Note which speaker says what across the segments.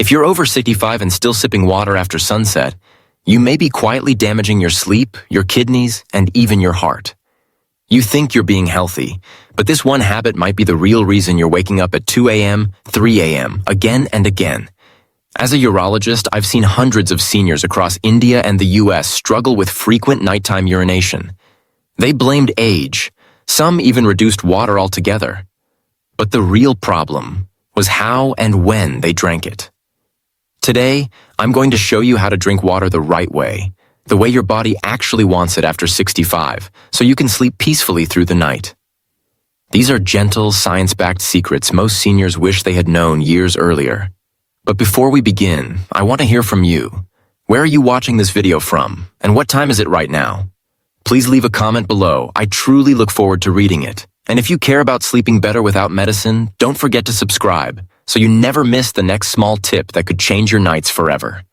Speaker 1: If you're over 65 and still sipping water after sunset, you may be quietly damaging your sleep, your kidneys, and even your heart. You think you're being healthy, but this one habit might be the real reason you're waking up at 2 a.m., 3 a.m., again and again. As a urologist, I've seen hundreds of seniors across India and the US struggle with frequent nighttime urination. They blamed age. Some even reduced water altogether. But the real problem was how and when they drank it. Today, I'm going to show you how to drink water the right way, the way your body actually wants it after 65, so you can sleep peacefully through the night. These are gentle, science-backed secrets most seniors wish they had known years earlier. But before we begin, I want to hear from you. Where are you watching this video from, and what time is it right now? Please leave a comment below. I truly look forward to reading it. And if you care about sleeping better without medicine, don't forget to subscribe, so you never miss the next small tip that could change your nights forever.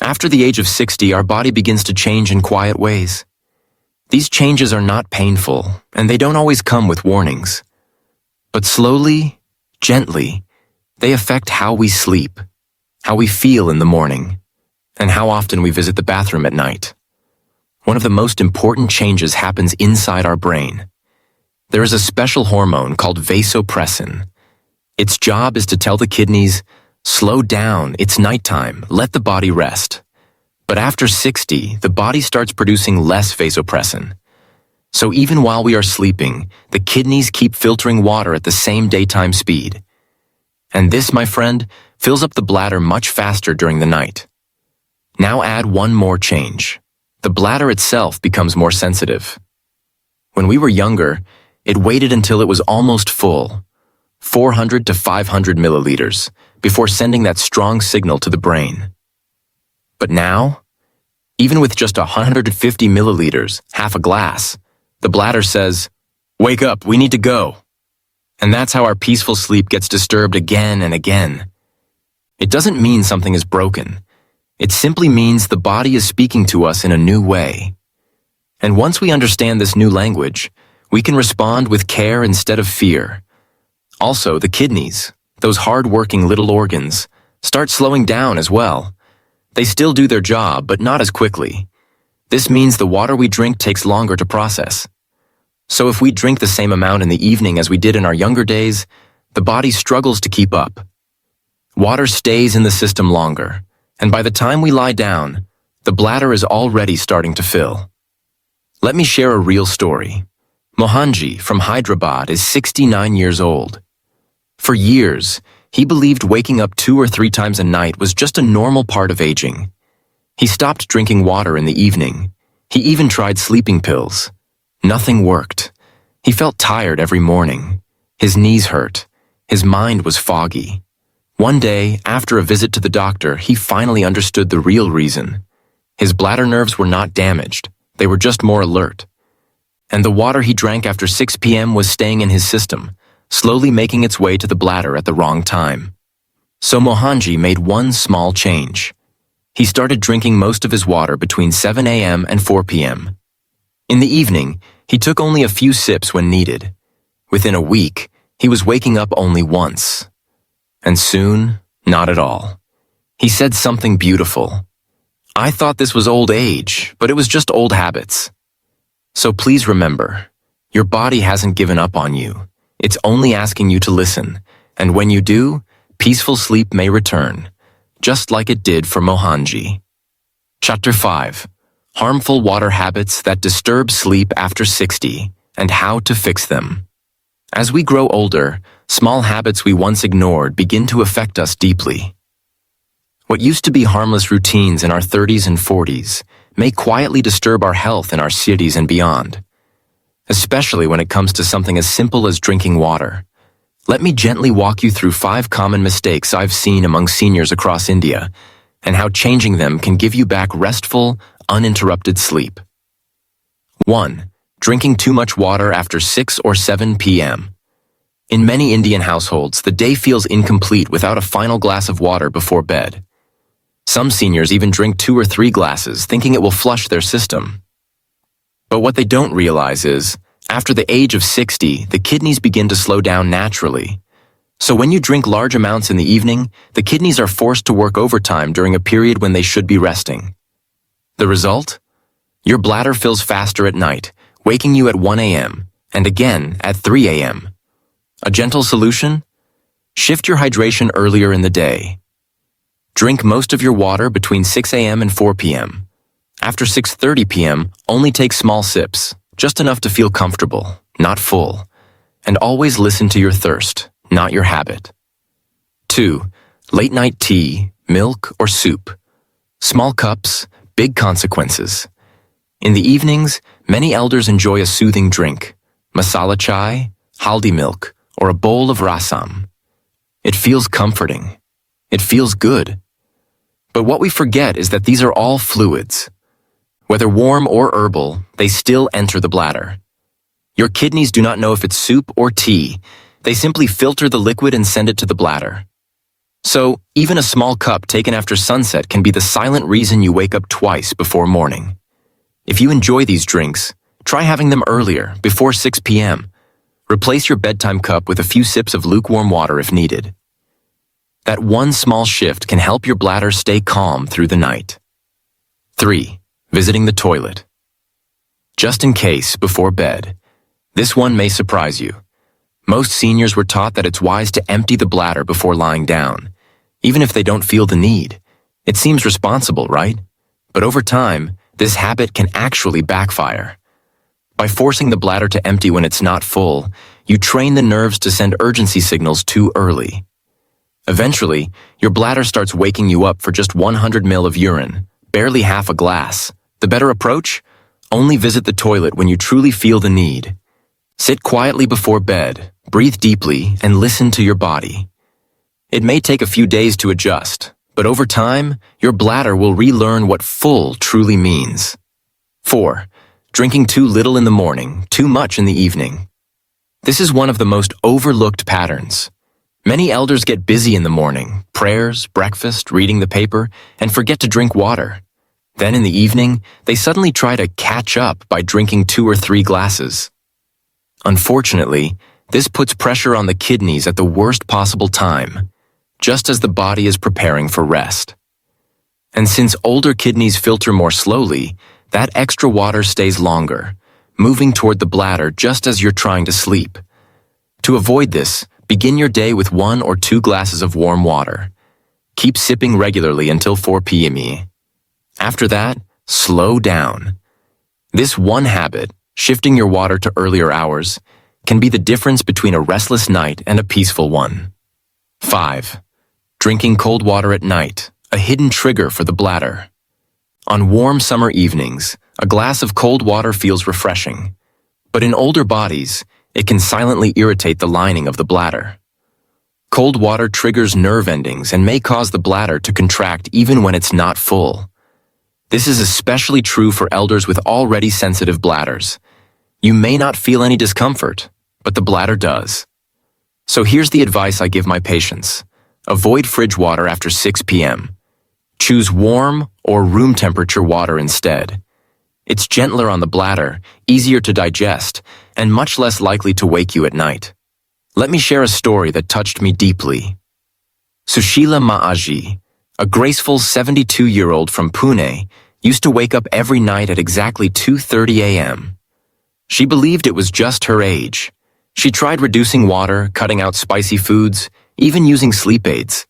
Speaker 1: After the age of 60, our body begins to change in quiet ways. These changes are not painful, and they don't always come with warnings. But slowly, gently, they affect how we sleep, how we feel in the morning, and how often we visit the bathroom at night. One of the most important changes happens inside our brain. There is a special hormone called vasopressin. Its job is to tell the kidneys, slow down, it's nighttime, let the body rest. But after 60, the body starts producing less vasopressin. So even while we are sleeping, the kidneys keep filtering water at the same daytime speed. And this, my friend, fills up the bladder much faster during the night. Now add one more change. The bladder itself becomes more sensitive. When we were younger, it waited until it was almost full, 400 to 500 milliliters, before sending that strong signal to the brain. But now, even with just 150 milliliters, half a glass, the bladder says, "Wake up, we need to go." And that's how our peaceful sleep gets disturbed again and again. It doesn't mean something is broken. It simply means the body is speaking to us in a new way. And once we understand this new language, we can respond with care instead of fear. Also, the kidneys, those hard-working little organs, start slowing down as well. They still do their job, but not as quickly. This means the water we drink takes longer to process. So if we drink the same amount in the evening as we did in our younger days, the body struggles to keep up. Water stays in the system longer, and by the time we lie down, the bladder is already starting to fill. Let me share a real story. Mohanji from Hyderabad is 69 years old. For years, he believed waking up 2 or 3 times a night was just a normal part of aging. He stopped drinking water in the evening. He even tried sleeping pills. Nothing worked. He felt tired every morning. His knees hurt. His mind was foggy. One day, after a visit to the doctor, he finally understood the real reason. His bladder nerves were not damaged. They were just more alert. And the water he drank after 6 p.m. was staying in his system, slowly making its way to the bladder at the wrong time. So Mohanji made one small change. He started drinking most of his water between 7 a.m. and 4 p.m. In the evening, he took only a few sips when needed. Within a week, he was waking up only once. And soon, not at all. He said something beautiful. "I thought this was old age, but it was just old habits." So please remember, your body hasn't given up on you. It's only asking you to listen, and when you do, peaceful sleep may return, just like it did for Mohanji. Chapter 5. Harmful water habits that disturb sleep after 60, and how to fix them. As we grow older, small habits we once ignored begin to affect us deeply. What used to be harmless routines in our 30s and 40s may quietly disturb our health in our cities and beyond. Especially when it comes to something as simple as drinking water. Let me gently walk you through 5 common mistakes I've seen among seniors across India, and how changing them can give you back restful, uninterrupted sleep. 1. Drinking too much water after 6 or 7 p.m. In many Indian households, the day feels incomplete without a final glass of water before bed. Some seniors even drink 2 or 3 glasses, thinking it will flush their system. But what they don't realize is, after the age of 60, the kidneys begin to slow down naturally. So when you drink large amounts in the evening, the kidneys are forced to work overtime during a period when they should be resting. The result? Your bladder fills faster at night, waking you at 1 a.m. and again at 3 a.m. A gentle solution? Shift your hydration earlier in the day. Drink most of your water between 6 a.m. and 4 p.m. After 6:30 p.m., only take small sips, just enough to feel comfortable, not full. And always listen to your thirst, not your habit. 2. Late night tea, milk, or soup. Small cups, big consequences. In the evenings, many elders enjoy a soothing drink, masala chai, haldi milk, or a bowl of rasam. It feels comforting. It feels good. But what we forget is that these are all fluids. Whether warm or herbal, they still enter the bladder. Your kidneys do not know if it's soup or tea. They simply filter the liquid and send it to the bladder. So, even a small cup taken after sunset can be the silent reason you wake up twice before morning. If you enjoy these drinks, try having them earlier, before 6 p.m. Replace your bedtime cup with a few sips of lukewarm water if needed. That one small shift can help your bladder stay calm through the night. 3. Visiting the toilet. Just in case, before bed. This one may surprise you. Most seniors were taught that it's wise to empty the bladder before lying down, even if they don't feel the need. It seems responsible, right? But over time, this habit can actually backfire. By forcing the bladder to empty when it's not full, you train the nerves to send urgency signals too early. Eventually, your bladder starts waking you up for just 100 ml of urine, barely half a glass. The better approach? Only visit the toilet when you truly feel the need. Sit quietly before bed, breathe deeply, and listen to your body. It may take a few days to adjust, but over time, your bladder will relearn what full truly means. 4. Drinking too little in the morning, too much in the evening. This is one of the most overlooked patterns. Many elders get busy in the morning, prayers, breakfast, reading the paper, and forget to drink water. Then in the evening, they suddenly try to catch up by drinking 2 or 3 glasses. Unfortunately, this puts pressure on the kidneys at the worst possible time, just as the body is preparing for rest. And since older kidneys filter more slowly, that extra water stays longer, moving toward the bladder just as you're trying to sleep. To avoid this, begin your day with 1 or 2 glasses of warm water. Keep sipping regularly until 4 p.m. After that, slow down. This one habit, shifting your water to earlier hours, can be the difference between a restless night and a peaceful one. 5. Drinking cold water at night, a hidden trigger for the bladder. On warm summer evenings, a glass of cold water feels refreshing. But in older bodies, it can silently irritate the lining of the bladder. Cold water triggers nerve endings and may cause the bladder to contract even when it's not full. This is especially true for elders with already sensitive bladders. You may not feel any discomfort, but the bladder does. So here's the advice I give my patients. Avoid fridge water after 6 p.m. Choose warm or room temperature water instead. It's gentler on the bladder, easier to digest, and much less likely to wake you at night. Let me share a story that touched me deeply. Sushila Maaji, a graceful 72-year-old from Pune, used to wake up every night at exactly 2:30 a.m. She believed it was just her age. She tried reducing water, cutting out spicy foods, even using sleep aids.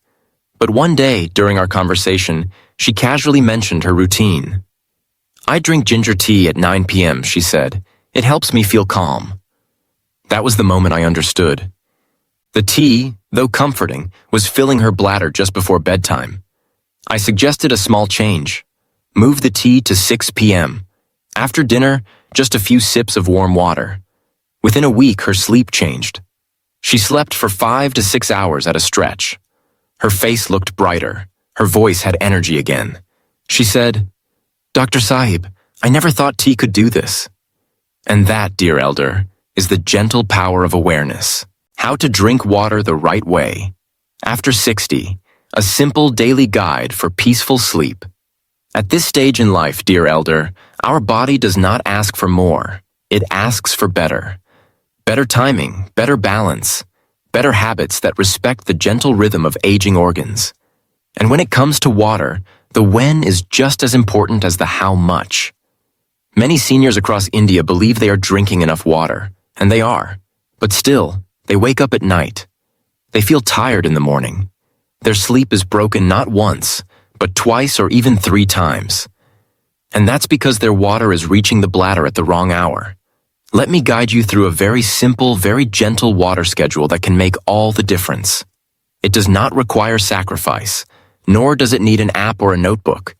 Speaker 1: But one day, during our conversation, she casually mentioned her routine. "I drink ginger tea at 9 p.m., she said. It helps me feel calm." That was the moment I understood. The tea, though comforting, was filling her bladder just before bedtime. I suggested a small change. Move the tea to 6 p.m. After dinner, just a few sips of warm water. Within a week, her sleep changed. She slept for 5 to 6 hours at a stretch. Her face looked brighter. Her voice had energy again. She said, "Dr. Sahib, I never thought tea could do this." And that, dear elder, is the gentle power of awareness. How to drink water the right way. After 60, a simple daily guide for peaceful sleep. At this stage in life, dear elder, our body does not ask for more. It asks for better. Better timing, better balance, better habits that respect the gentle rhythm of aging organs. And when it comes to water, the when is just as important as the how much. Many seniors across India believe they are drinking enough water, and they are. But still, they wake up at night. They feel tired in the morning. Their sleep is broken not once, but twice or even 3 times. And that's because their water is reaching the bladder at the wrong hour. Let me guide you through a very simple, very gentle water schedule that can make all the difference. It does not require sacrifice, nor does it need an app or a notebook.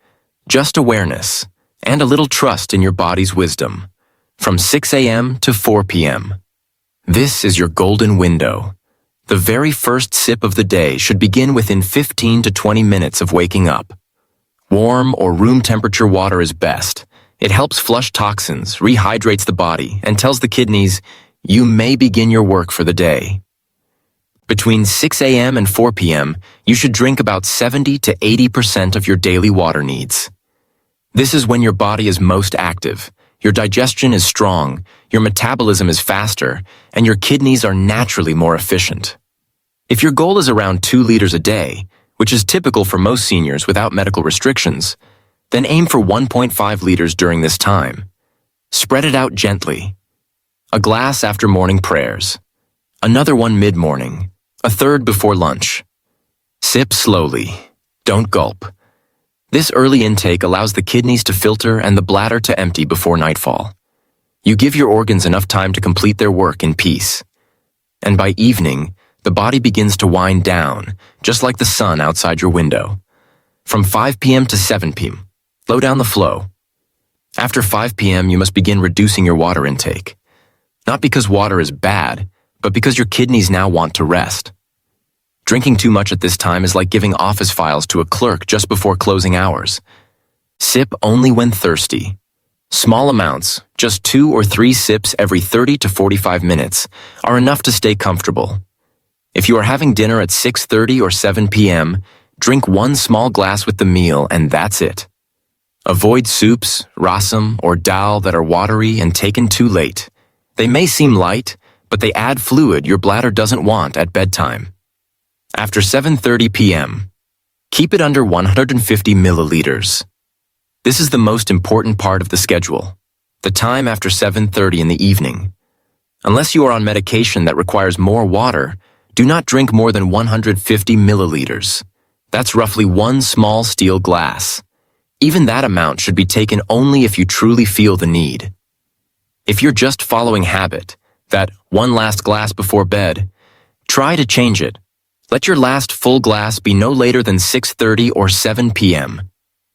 Speaker 1: Just awareness and a little trust in your body's wisdom. From 6 a.m. to 4 p.m. This is your golden window. The very first sip of the day should begin within 15 to 20 minutes of waking up. Warm or room temperature water is best. It helps flush toxins, rehydrates the body, and tells the kidneys, you may begin your work for the day. Between 6 a.m. and 4 p.m., you should drink about 70 to 80% of your daily water needs. This is when your body is most active, your digestion is strong, your metabolism is faster, and your kidneys are naturally more efficient. If your goal is around 2 liters a day, which is typical for most seniors without medical restrictions, then aim for 1.5 liters during this time. Spread it out gently. A glass after morning prayers. Another one mid-morning. A third before lunch. Sip slowly. Don't gulp. This early intake allows the kidneys to filter and the bladder to empty before nightfall. You give your organs enough time to complete their work in peace. And by evening, the body begins to wind down, just like the sun outside your window. From 5 p.m. to 7 p.m., slow down the flow. After 5 p.m., you must begin reducing your water intake. Not because water is bad, but because your kidneys now want to rest. Drinking too much at this time is like giving office files to a clerk just before closing hours. Sip only when thirsty. Small amounts, just 2 or 3 sips every 30 to 45 minutes, are enough to stay comfortable. If you are having dinner at 6:30 or 7 p.m., drink 1 small glass with the meal and that's it. Avoid soups, rasam, or dal that are watery and taken too late. They may seem light, but they add fluid your bladder doesn't want at bedtime. After 7:30 p.m., keep it under 150 milliliters. This is the most important part of the schedule, the time after 7:30 in the evening. Unless you are on medication that requires more water, do not drink more than 150 milliliters. That's roughly 1 small steel glass. Even that amount should be taken only if you truly feel the need. If you're just following habit, that 1 last glass before bed, try to change it. Let your last full glass be no later than 6:30 or 7 p.m.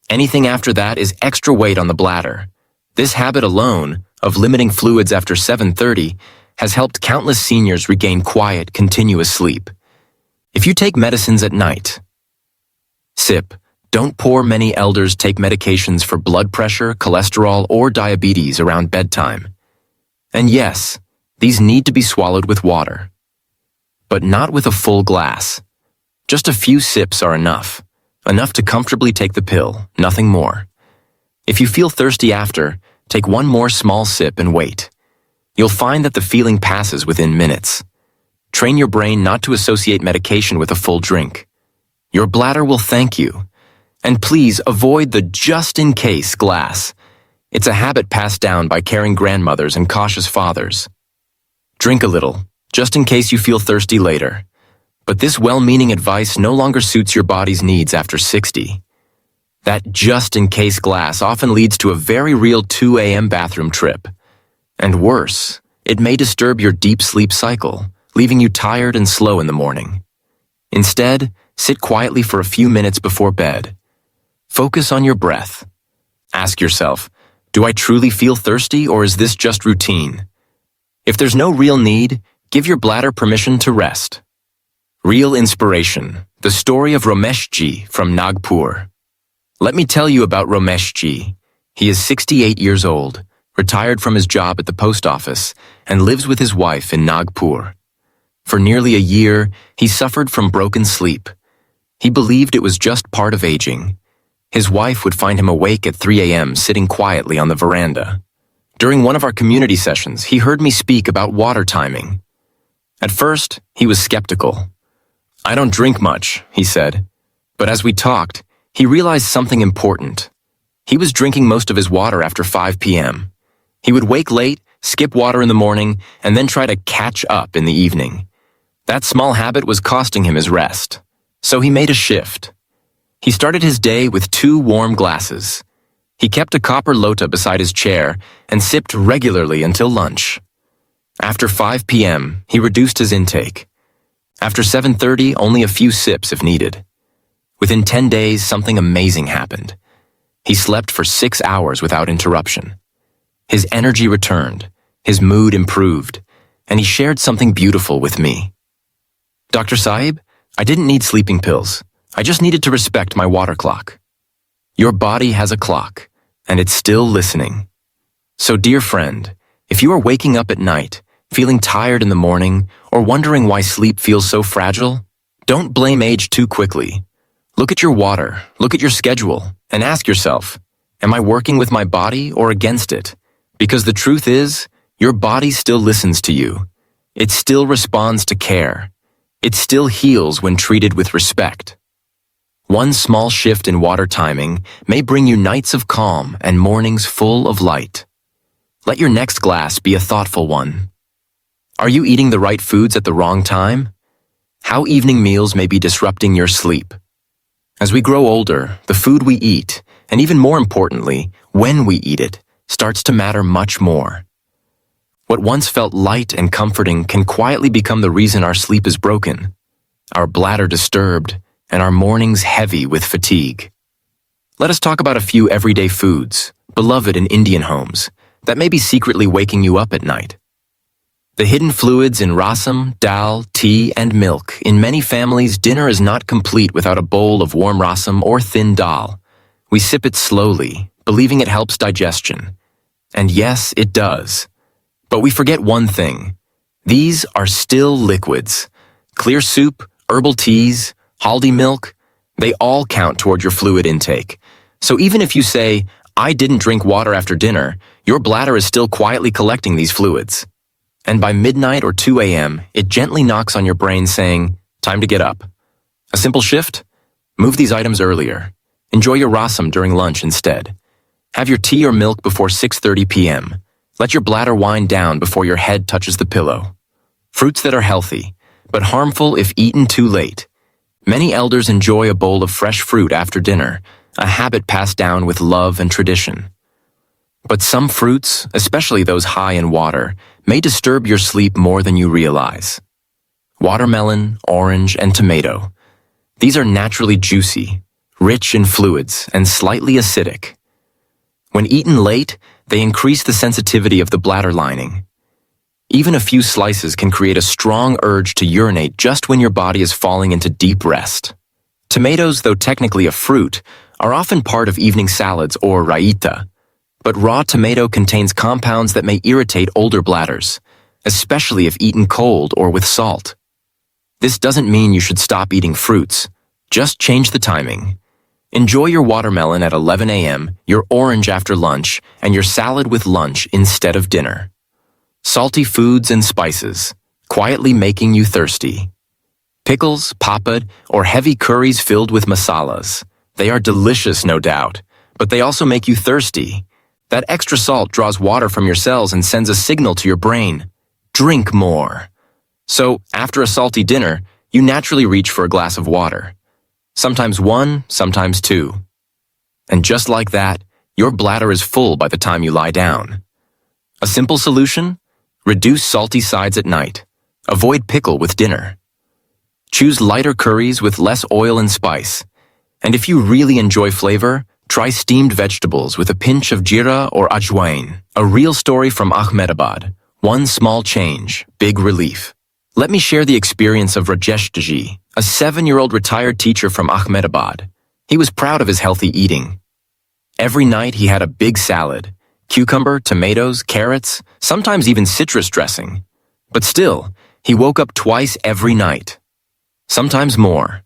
Speaker 1: Anything after that is extra weight on the bladder. This habit alone, of limiting fluids after 7:30, has helped countless seniors regain quiet, continuous sleep. If you take medicines at night, sip. Don't pour. Many elders take medications for blood pressure, cholesterol, or diabetes around bedtime. And yes, these need to be swallowed with water. But not with a full glass. Just a few sips are enough. Enough to comfortably take the pill, nothing more. If you feel thirsty after, take 1 more small sip and wait. You'll find that the feeling passes within minutes. Train your brain not to associate medication with a full drink. Your bladder will thank you. And please avoid the just-in-case glass. It's a habit passed down by caring grandmothers and cautious fathers. Drink a little, just in case you feel thirsty later. But this well-meaning advice no longer suits your body's needs after 60. That just-in-case glass often leads to a very real 2 a.m. bathroom trip. And worse, it may disturb your deep sleep cycle, leaving you tired and slow in the morning. Instead, sit quietly for a few minutes before bed. Focus on your breath. Ask yourself, do I truly feel thirsty or is this just routine? If there's no real need, give your bladder permission to rest. Real inspiration, the story of Rameshji from Nagpur. Let me tell you about Rameshji. He is 68 years old, retired from his job at the post office, and lives with his wife in Nagpur. For nearly a year, he suffered from broken sleep. He believed it was just part of aging. His wife would find him awake at 3 a.m. sitting quietly on the veranda. During one of our community sessions, he heard me speak about water timing. At first, he was skeptical. "I don't drink much," he said. But as we talked, he realized something important. He was drinking most of his water after 5 p.m. He would wake late, skip water in the morning, and then try to catch up in the evening. That small habit was costing him his rest. So he made a shift. He started his day with 2 warm glasses. He kept a copper lota beside his chair and sipped regularly until lunch. After 5 p.m., he reduced his intake. After 7:30, only a few sips if needed. Within 10 days, something amazing happened. He slept for 6 hours without interruption. His energy returned, his mood improved, and he shared something beautiful with me. "Dr. Saib, I didn't need sleeping pills. I just needed to respect my water clock." Your body has a clock, and it's still listening. So, dear friend, if you are waking up at night, feeling tired in the morning, or wondering why sleep feels so fragile, don't blame age too quickly. Look at your water, look at your schedule, and ask yourself, am I working with my body or against it? Because the truth is, your body still listens to you. It still responds to care. It still heals when treated with respect. One small shift in water timing may bring you nights of calm and mornings full of light. Let your next glass be a thoughtful one. Are you eating the right foods at the wrong time? How evening meals may be disrupting your sleep. As we grow older, the food we eat, and even more importantly, when we eat it, starts to matter much more. What once felt light and comforting can quietly become the reason our sleep is broken, our bladder disturbed, and our mornings heavy with fatigue. Let us talk about a few everyday foods, beloved in Indian homes, that may be secretly waking you up at night. The hidden fluids in rasam, dal, tea, and milk. In many families, dinner is not complete without a bowl of warm rasam or thin dal. We sip it slowly, believing it helps digestion. And yes, it does. But we forget one thing. These are still liquids. Clear soup, herbal teas, haldi milk, they all count toward your fluid intake. So even if you say, "I didn't drink water after dinner," your bladder is still quietly collecting these fluids. And by midnight or 2 a.m., it gently knocks on your brain saying, "Time to get up." A simple shift? Move these items earlier. Enjoy your rasam during lunch instead. Have your tea or milk before 6:30 p.m. Let your bladder wind down before your head touches the pillow. Fruits that are healthy, but harmful if eaten too late. Many elders enjoy a bowl of fresh fruit after dinner, a habit passed down with love and tradition. But some fruits, especially those high in water, may disturb your sleep more than you realize. Watermelon, orange, and tomato. These are naturally juicy, rich in fluids, and slightly acidic. When eaten late, they increase the sensitivity of the bladder lining. Even a few slices can create a strong urge to urinate just when your body is falling into deep rest. Tomatoes, though technically a fruit, are often part of evening salads or raita. But raw tomato contains compounds that may irritate older bladders, especially if eaten cold or with salt. This doesn't mean you should stop eating fruits. Just change the timing. Enjoy your watermelon at 11 a.m., your orange after lunch, and your salad with lunch instead of dinner. Salty foods and spices, quietly making you thirsty. Pickles, papad, or heavy curries filled with masalas. They are delicious, no doubt, but they also make you thirsty. That extra salt draws water from your cells and sends a signal to your brain. Drink more. So, after a salty dinner, you naturally reach for a glass of water. Sometimes 1, sometimes 2. And just like that, your bladder is full by the time you lie down. A simple solution? Reduce salty sides at night. Avoid pickle with dinner. Choose lighter curries with less oil and spice. And if you really enjoy flavor, try steamed vegetables with a pinch of jeera or ajwain. A real story from Ahmedabad. One small change, big relief. Let me share the experience of Rajesh Ji, a 7-year-old retired teacher from Ahmedabad. He was proud of his healthy eating. Every night he had a big salad, cucumber, tomatoes, carrots, sometimes even citrus dressing. But still, he woke up twice every night. Sometimes more.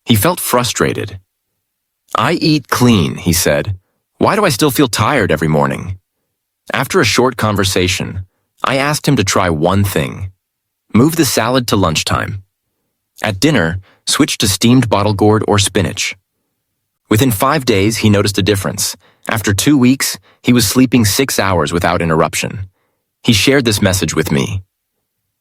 Speaker 1: He felt frustrated. "I eat clean," he said. "Why do I still feel tired every morning?" After a short conversation, I asked him to try one thing. Move the salad to lunchtime. At dinner, switch to steamed bottle gourd or spinach. Within 5 days, he noticed a difference. After 2 weeks, he was sleeping 6 hours without interruption. He shared this message with me.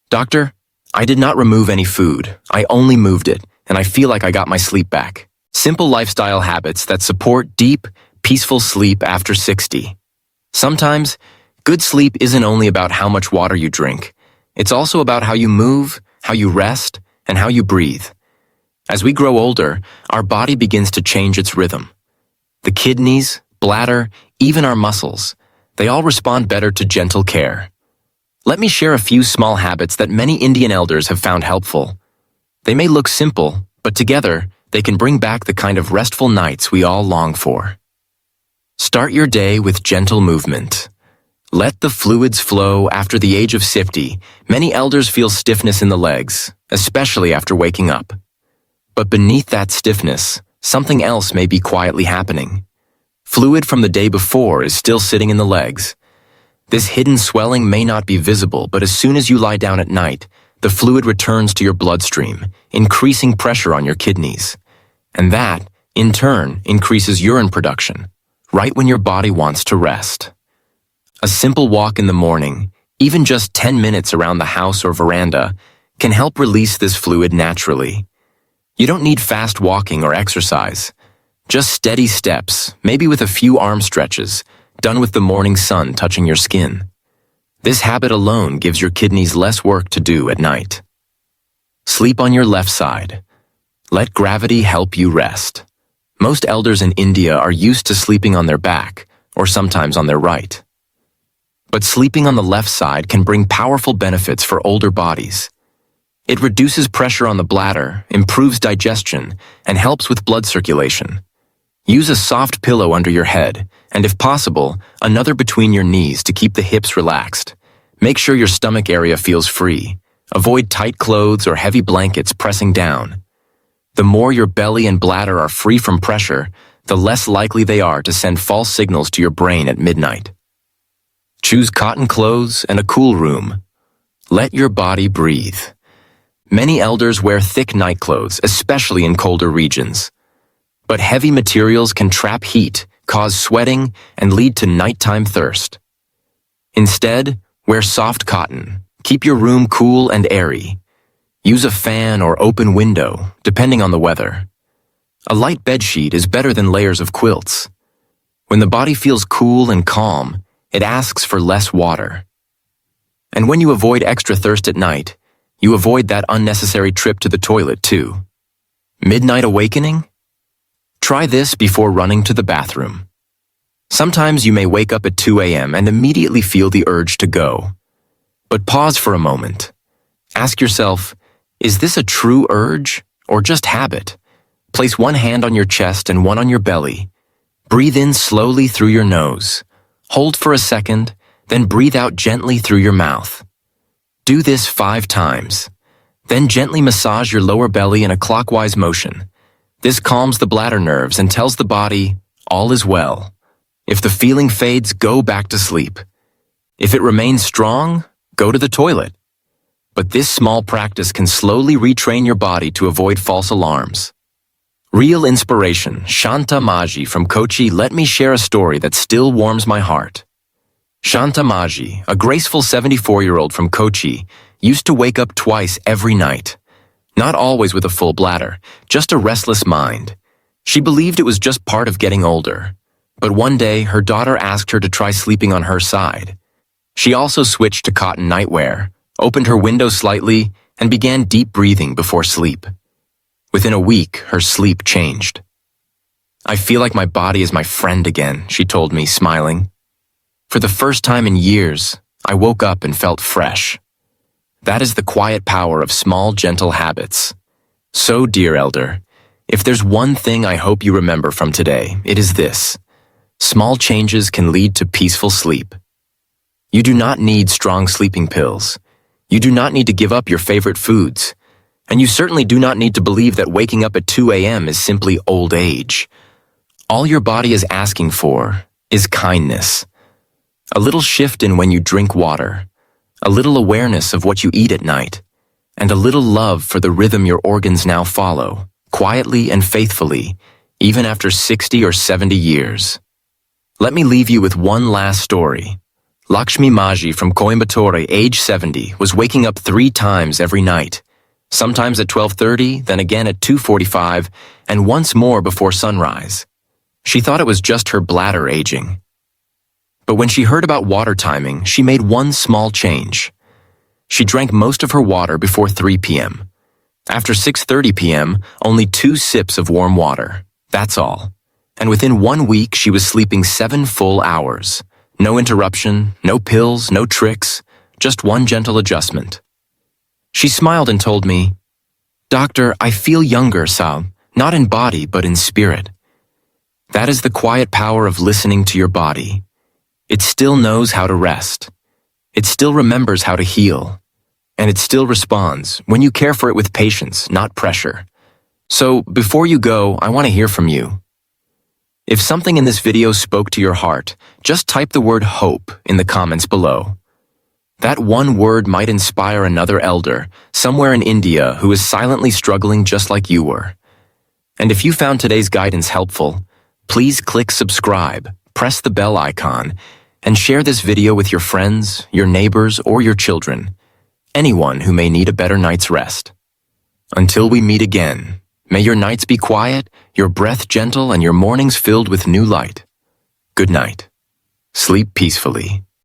Speaker 1: "Doctor, I did not remove any food. I only moved it, and I feel like I got my sleep back." Simple lifestyle habits that support deep, peaceful sleep after 60. Sometimes, good sleep isn't only about how much water you drink. It's also about how you move, how you rest, and how you breathe. As we grow older, our body begins to change its rhythm. The kidneys, bladder, even our muscles, they all respond better to gentle care. Let me share a few small habits that many Indian elders have found helpful. They may look simple, but together, they can bring back the kind of restful nights we all long for. Start your day with gentle movement. Let the fluids flow. After the age of 50, many elders feel stiffness in the legs, especially after waking up. But beneath that stiffness, something else may be quietly happening. Fluid from the day before is still sitting in the legs. This hidden swelling may not be visible, but as soon as you lie down at night, the fluid returns to your bloodstream, increasing pressure on your kidneys. And that, in turn, increases urine production, right when your body wants to rest. A simple walk in the morning, even just 10 minutes around the house or veranda, can help release this fluid naturally. You don't need fast walking or exercise. Just steady steps, maybe with a few arm stretches, done with the morning sun touching your skin. This habit alone gives your kidneys less work to do at night. Sleep on your left side. Let gravity help you rest. Most elders in India are used to sleeping on their back, or sometimes on their right. But sleeping on the left side can bring powerful benefits for older bodies. It reduces pressure on the bladder, improves digestion, and helps with blood circulation. Use a soft pillow under your head, and if possible, another between your knees to keep the hips relaxed. Make sure your stomach area feels free. Avoid tight clothes or heavy blankets pressing down. The more your belly and bladder are free from pressure, the less likely they are to send false signals to your brain at midnight. Choose cotton clothes and a cool room. Let your body breathe. Many elders wear thick night clothes, especially in colder regions. But heavy materials can trap heat, cause sweating, and lead to nighttime thirst. Instead, wear soft cotton. Keep your room cool and airy. Use a fan or open window, depending on the weather. A light bedsheet is better than layers of quilts. When the body feels cool and calm, it asks for less water. And when you avoid extra thirst at night, you avoid that unnecessary trip to the toilet too. Midnight awakening? Try this before running to the bathroom. Sometimes you may wake up at 2 a.m. and immediately feel the urge to go. But pause for a moment. Ask yourself, is this a true urge or just habit? Place one hand on your chest and one on your belly. Breathe in slowly through your nose. Hold for a second, then breathe out gently through your mouth. Do this 5 times. Then gently massage your lower belly in a clockwise motion. This calms the bladder nerves and tells the body, all is well. If the feeling fades, go back to sleep. If it remains strong, go to the toilet. But this small practice can slowly retrain your body to avoid false alarms. Real inspiration, Shanta Maji from Kochi. Let me share a story that still warms my heart. Shanta Maji, a graceful 74-year-old from Kochi, used to wake up twice every night. Not always with a full bladder, just a restless mind. She believed it was just part of getting older. But one day, her daughter asked her to try sleeping on her side. She also switched to cotton nightwear, opened her window slightly, and began deep breathing before sleep. Within a week, her sleep changed. "I feel like my body is my friend again," she told me, smiling. "For the first time in years, I woke up and felt fresh." That is the quiet power of small, gentle habits. So, dear elder, if there's one thing I hope you remember from today, it is this. Small changes can lead to peaceful sleep. You do not need strong sleeping pills. You do not need to give up your favorite foods. And you certainly do not need to believe that waking up at 2 a.m. is simply old age. All your body is asking for is kindness. A little shift in when you drink water. A little awareness of what you eat at night. and a little love for the rhythm your organs now follow, quietly and faithfully, even after 60 or 70 years. Let me leave you with one last story. Lakshmi Maji from Coimbatore, age 70, was waking up 3 times every night, sometimes at 12:30, then again at 2:45, and once more before sunrise. She thought it was just her bladder aging. But when she heard about water timing, she made one small change. She drank most of her water before 3 p.m. After 6:30 p.m., only 2 sips of warm water. That's all. And within 1 week, she was sleeping 7 full hours. No interruption, no pills, no tricks, just one gentle adjustment. She smiled and told me, "Doctor, I feel younger, Sal, not in body, but in spirit." That is the quiet power of listening to your body. It still knows how to rest. It still remembers how to heal. And it still responds when you care for it with patience, not pressure. So, before you go, I want to hear from you. If something in this video spoke to your heart, just type the word hope in the comments below. That one word might inspire another elder somewhere in India who is silently struggling just like you were. And if you found today's guidance helpful, please click subscribe, press the bell icon, and share this video with your friends, your neighbors, or your children, anyone who may need a better night's rest. Until we meet again, may your nights be quiet, your breath gentle, and your mornings filled with new light. Good night. Sleep peacefully.